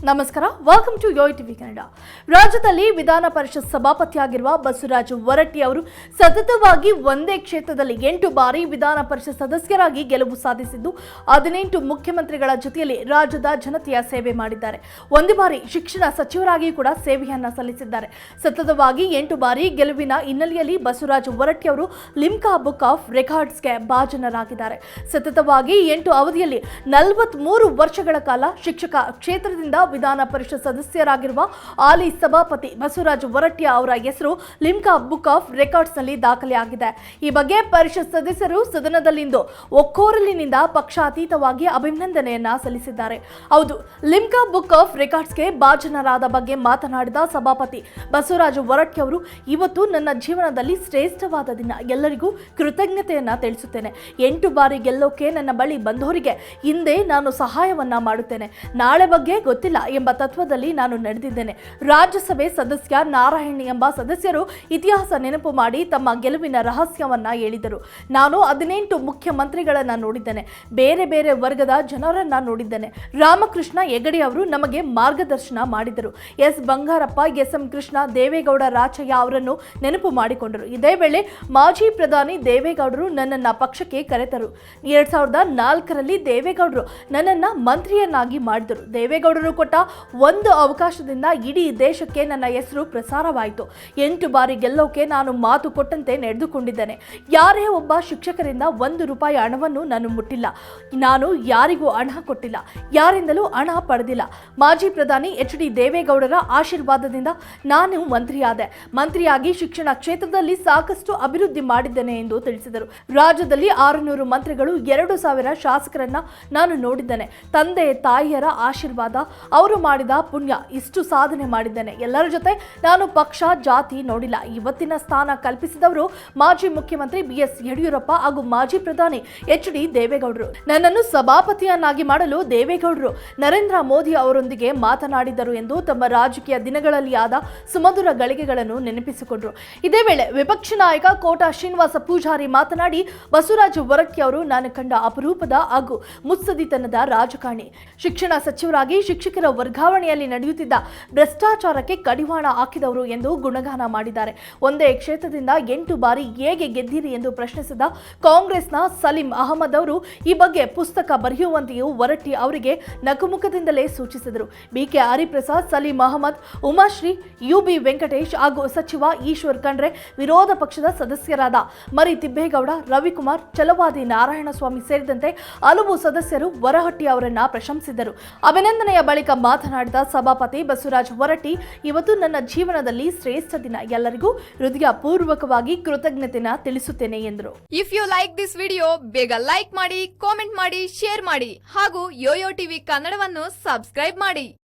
ನಮಸ್ಕಾರ, welcome to ಯೋಯ್ TV Kannada. ರಾಜ್ಯದಲ್ಲಿ ವಿಧಾನ ಪರಿಷತ್ ಸಭಾಪತಿಯಾಗಿರುವ ಬಸವರಾಜ ಹೊರಟ್ಟಿ ಅವರು ಸತತವಾಗಿ ಒಂದೇ ಕ್ಷೇತ್ರದಲ್ಲಿ 8 ಬಾರಿ ವಿಧಾನ ಪರಿಷತ್ ಸದಸ್ಯರಾಗಿ ಗೆಲುವು ಸಾಧಿಸಿದ್ದು 18 ಮುಖ್ಯಮಂತ್ರಿಗಳ ಜೊತೆಯಲ್ಲಿ ರಾಜ್ಯದ ಜನತೆಯ ಸೇವೆ ಮಾಡಿದ್ದಾರೆ. ಒಂದು ಬಾರಿ ಶಿಕ್ಷಣ ಸಚಿವರಾಗಿ ಕೂಡ ಸೇವೆಯನ್ನ ಸಲ್ಲಿಸಿದ್ದಾರೆ. ಸತತವಾಗಿ 8 ಬಾರಿ ಗೆಲುವಿನ ಹಿನ್ನೆಲೆಯಲ್ಲಿ ಬಸವರಾಜ ಹೊರಟ್ಟಿ ಅವರು ಲಿಮ್ಕಾ ಬುಕ್ ಆಫ್ ರೆಕಾರ್ಡ್ಸ್ಗೆ ಭಾಜನರಾಗಿದ್ದಾರೆ. ಸತತವಾಗಿ 8 ಅವಧಿಯಲ್ಲಿ 43 ವರ್ಷಗಳ ಕಾಲ ಶಿಕ್ಷಕ ಕ್ಷೇತ್ರದಿಂದ ವಿಧಾನ ಪರಿಷತ್ ಸದಸ್ಯರಾಗಿರುವ ಹಾಲಿ ಸಭಾಪತಿ ಬಸವರಾಜ ಹೊರಟ್ಟಿ ಅವರ ಹೆಸರು ಲಿಮ್ಕಾ ಬುಕ್ ಆಫ್ ರೆಕಾರ್ಡ್ಸ್ ನಲ್ಲಿ ದಾಖಲೆಯಾಗಿದೆ. ಈ ಬಗ್ಗೆ ಪರಿಷತ್ ಸದಸ್ಯರು ಸದನದಲ್ಲಿಂದು ಒಕ್ಕೊರಲಿನಿಂದ ಪಕ್ಷಾತೀತವಾಗಿ ಅಭಿನಂದನೆಯನ್ನ ಸಲ್ಲಿಸಿದ್ದಾರೆ. ಹೌದು, ಲಿಮ್ಕಾ ಬುಕ್ ಆಫ್ ರೆಕಾರ್ಡ್ಸ್ಗೆ ಭಾಜನರಾದ ಬಗ್ಗೆ ಮಾತನಾಡಿದ ಸಭಾಪತಿ ಬಸವರಾಜ ಹೊರಟ್ಟಿ ಅವರು, ಇವತ್ತು ನನ್ನ ಜೀವನದಲ್ಲಿ ಶ್ರೇಷ್ಠವಾದ ದಿನ. ಎಲ್ಲರಿಗೂ ಕೃತಜ್ಞತೆಯನ್ನ ತಿಳಿಸುತ್ತೇನೆ. 8 ಬಾರಿ ಗೆಲ್ಲೋಕೆ ನನ್ನ ಬಳಿ ಬಂದವರಿಗೆ ಹಿಂದೆ ನಾನು ಸಹಾಯವನ್ನ ಮಾಡುತ್ತೇನೆ. ನಾಳೆ ಬಗ್ಗೆ ಗೊತ್ತಿಲ್ಲ ಎಂಬ ತತ್ವದಲ್ಲಿ ನಾನು ನಡೆದಿದ್ದೇನೆ. ರಾಜ್ಯಸಭೆ ಸದಸ್ಯ ನಾರಾಯಣ್ ಎಂಬ ಸದಸ್ಯರು ಇತಿಹಾಸ ನೆನಪು ಮಾಡಿ ತಮ್ಮ ಗೆಲುವಿನ ರಹಸ್ಯವನ್ನ ಹೇಳಿದರು. ನಾನು 18 ಮುಖ್ಯಮಂತ್ರಿಗಳನ್ನ ನೋಡಿದ್ದೇನೆ. ಬೇರೆ ಬೇರೆ ವರ್ಗದ ಜನರನ್ನ ನೋಡಿದ್ದೇನೆ. ರಾಮಕೃಷ್ಣ ಹೆಗಡೆ ಅವರು ನಮಗೆ ಮಾರ್ಗದರ್ಶನ ಮಾಡಿದರು. S Bangarappa, S M Krishna, Devegowda Rachaiah ಅವರನ್ನು ನೆನಪು ಮಾಡಿಕೊಂಡರು. ಇದೇ ವೇಳೆ ಮಾಜಿ ಪ್ರಧಾನಿ ದೇವೇಗೌಡರು ನನ್ನನ್ನ ಪಕ್ಷಕ್ಕೆ ಕರೆತರು. 2004ರಲ್ಲಿ ದೇವೇಗೌಡರು ನನ್ನನ್ನ ಮಂತ್ರಿಯನ್ನಾಗಿ ಮಾಡಿದರು. ದೇವೇಗೌಡರು ಕೊಟ್ಟ ಒಂದು ಅವಕಾಶದಿಂದ ಇಡೀ ದೇಶಕ್ಕೆ ನನ್ನ ಹೆಸರು ಪ್ರಸಾರವಾಯಿತು. 8 ಬಾರಿ ಗೆಲ್ಲೋಕೆ ನಾನು ಮಾತು ಕೊಟ್ಟಂತೆ ನಡೆದುಕೊಂಡಿದ್ದೇನೆ. ಯಾರೇ ಒಬ್ಬ ಶಿಕ್ಷಕರಿಂದ 1 ರೂಪಾಯಿ ಹಣವನ್ನು ನಾನು ಮುಟ್ಟಿಲ್ಲ. ನಾನು ಯಾರಿಗೂ ಹಣ ಕೊಟ್ಟಿಲ್ಲ, ಯಾರಿಂದಲೂ ಹಣ ಪಡೆದಿಲ್ಲ. ಮಾಜಿ ಪ್ರಧಾನಿ ಎಚ್.ಡಿ. ದೇವೇಗೌಡರ ಆಶೀರ್ವಾದದಿಂದ ನಾನು ಮಂತ್ರಿಯಾದೆ. ಮಂತ್ರಿಯಾಗಿ ಶಿಕ್ಷಣ ಕ್ಷೇತ್ರದಲ್ಲಿ ಸಾಕಷ್ಟು ಅಭಿವೃದ್ಧಿ ಮಾಡಿದ್ದೇನೆ ಎಂದು ತಿಳಿಸಿದರು. ರಾಜ್ಯದಲ್ಲಿ 600 ಮಂತ್ರಿಗಳು, 2000 ಶಾಸಕರನ್ನ ನಾನು ನೋಡಿದ್ದೇನೆ. ತಂದೆ ತಾಯಿಯರ ಆಶೀರ್ವಾದ, ಅವರು ಮಾಡಿದ ಪುಣ್ಯ, ಇಷ್ಟು ಸಾಧನೆ ಮಾಡಿದ್ದೇನೆ. ಎಲ್ಲರ ಜೊತೆ ನಾನು ಪಕ್ಷ ಜಾತಿ ನೋಡಿಲ್ಲ. ಇವತ್ತಿನ ಸ್ಥಾನ ಕಲ್ಪಿಸಿದವರು ಮಾಜಿ ಮುಖ್ಯಮಂತ್ರಿ ಬಿ.ಎಸ್. ಯಡಿಯೂರಪ್ಪ ಹಾಗೂ ಮಾಜಿ ಪ್ರಧಾನಿ ಎಚ್.ಡಿ. ದೇವೇಗೌಡರು. ನನ್ನನ್ನು ಸಭಾಪತಿಯನ್ನಾಗಿ ಮಾಡಲು ದೇವೇಗೌಡರು ನರೇಂದ್ರ ಮೋದಿ ಅವರೊಂದಿಗೆ ಮಾತನಾಡಿದರು ಎಂದು ತಮ್ಮ ರಾಜಕೀಯ ದಿನಗಳಲ್ಲಿ ಆದ ಸುಮಧುರ ಗಳಿಗೆಗಳನ್ನು ನೆನಪಿಸಿಕೊಂಡರು. ಇದೇ ವೇಳೆ ವಿಪಕ್ಷ ನಾಯಕ ಕೋಟಾ ಶ್ರೀನಿವಾಸ ಪೂಜಾರಿ ಮಾತನಾಡಿ, ಬಸವರಾಜ ಹೊರಟ್ಟಿ ಅವರು ನಾನು ಕಂಡ ಅಪರೂಪದ ಹಾಗೂ ಮುತ್ಸದಿತನದ ರಾಜಕಾರಣಿ. ಶಿಕ್ಷಣ ಸಚಿವರಾಗಿ ಶಿಕ್ಷಕರ ವರ್ಗಾವಣೆಯಲ್ಲಿ ನಡೆಯುತ್ತಿದ್ದ ಭ್ರಷ್ಟಾಚಾರಕ್ಕೆ ಕಡಿವಾಣ ಹಾಕಿದವರು ಎಂದು ಗುಣಗಾನ ಮಾಡಿದ್ದಾರೆ. ಒಂದೇ ಕ್ಷೇತ್ರದಿಂದ 8 ಬಾರಿ ಹೇಗೆ ಗೆದ್ದಿರಿ ಎಂದು ಪ್ರಶ್ನಿಸಿದ ಕಾಂಗ್ರೆಸ್ನ ಸಲೀಂ ಅಹಮದ್ ಅವರು ಈ ಬಗ್ಗೆ ಪುಸ್ತಕ ಬರೆಯುವಂತೆಯೂ ಹೊರಟ್ಟಿ ಅವರಿಗೆ ನಗುಮುಖದಿಂದಲೇ ಸೂಚಿಸಿದರು. ಬಿಕೆ ಹರಿಪ್ರಸಾದ್, ಸಲೀಂ ಅಹಮದ್, ಉಮಾಶ್ರೀ, ಯುಬಿ ವೆಂಕಟೇಶ್ ಹಾಗೂ ಸಚಿವ ಈಶ್ವರ್ ಖಂಡ್ರೆ, ವಿರೋಧ ಪಕ್ಷದ ಸದಸ್ಯರಾದ ಮರಿ ತಿಬ್ಬೇಗೌಡ, ರವಿಕುಮಾರ್, ಛಲವಾದಿ ನಾರಾಯಣಸ್ವಾಮಿ ಸೇರಿದಂತೆ ಹಲವು ಸದಸ್ಯರು ಹೊರಹಟ್ಟಿ ಅವರನ್ನ ಪ್ರಶಂಸಿಸಿದರು. ಅಭಿನಂದನೆಯ ಬಳಿಕ ಮಾತನಾಡಿದ ಸಭಾಪತಿ ಬಸವರಾಜ ಹೊರಟ್ಟಿ, ಇವತ್ತು ನನ್ನ ಜೀವನದಲ್ಲಿ ಶ್ರೇಷ್ಠ ದಿನ. ಎಲ್ಲರಿಗೂ ಹೃದಯಪೂರ್ವಕವಾಗಿ ಕೃತಜ್ಞತೆನ ತಿಳಿಸುತ್ತೇನೆ ಎಂದರು. If you like this video, ಬೇಗ ಲೈಕ್ ಮಾಡಿ, ಕಾಮೆಂಟ್ ಮಾಡಿ, ಶೇರ್ ಮಾಡಿ ಹಾಗೂ ಯೋಯೋ ಟಿವಿ ಕನ್ನಡವನ್ನು ಸಬ್ಸ್ಕ್ರೈಬ್ ಮಾಡಿ.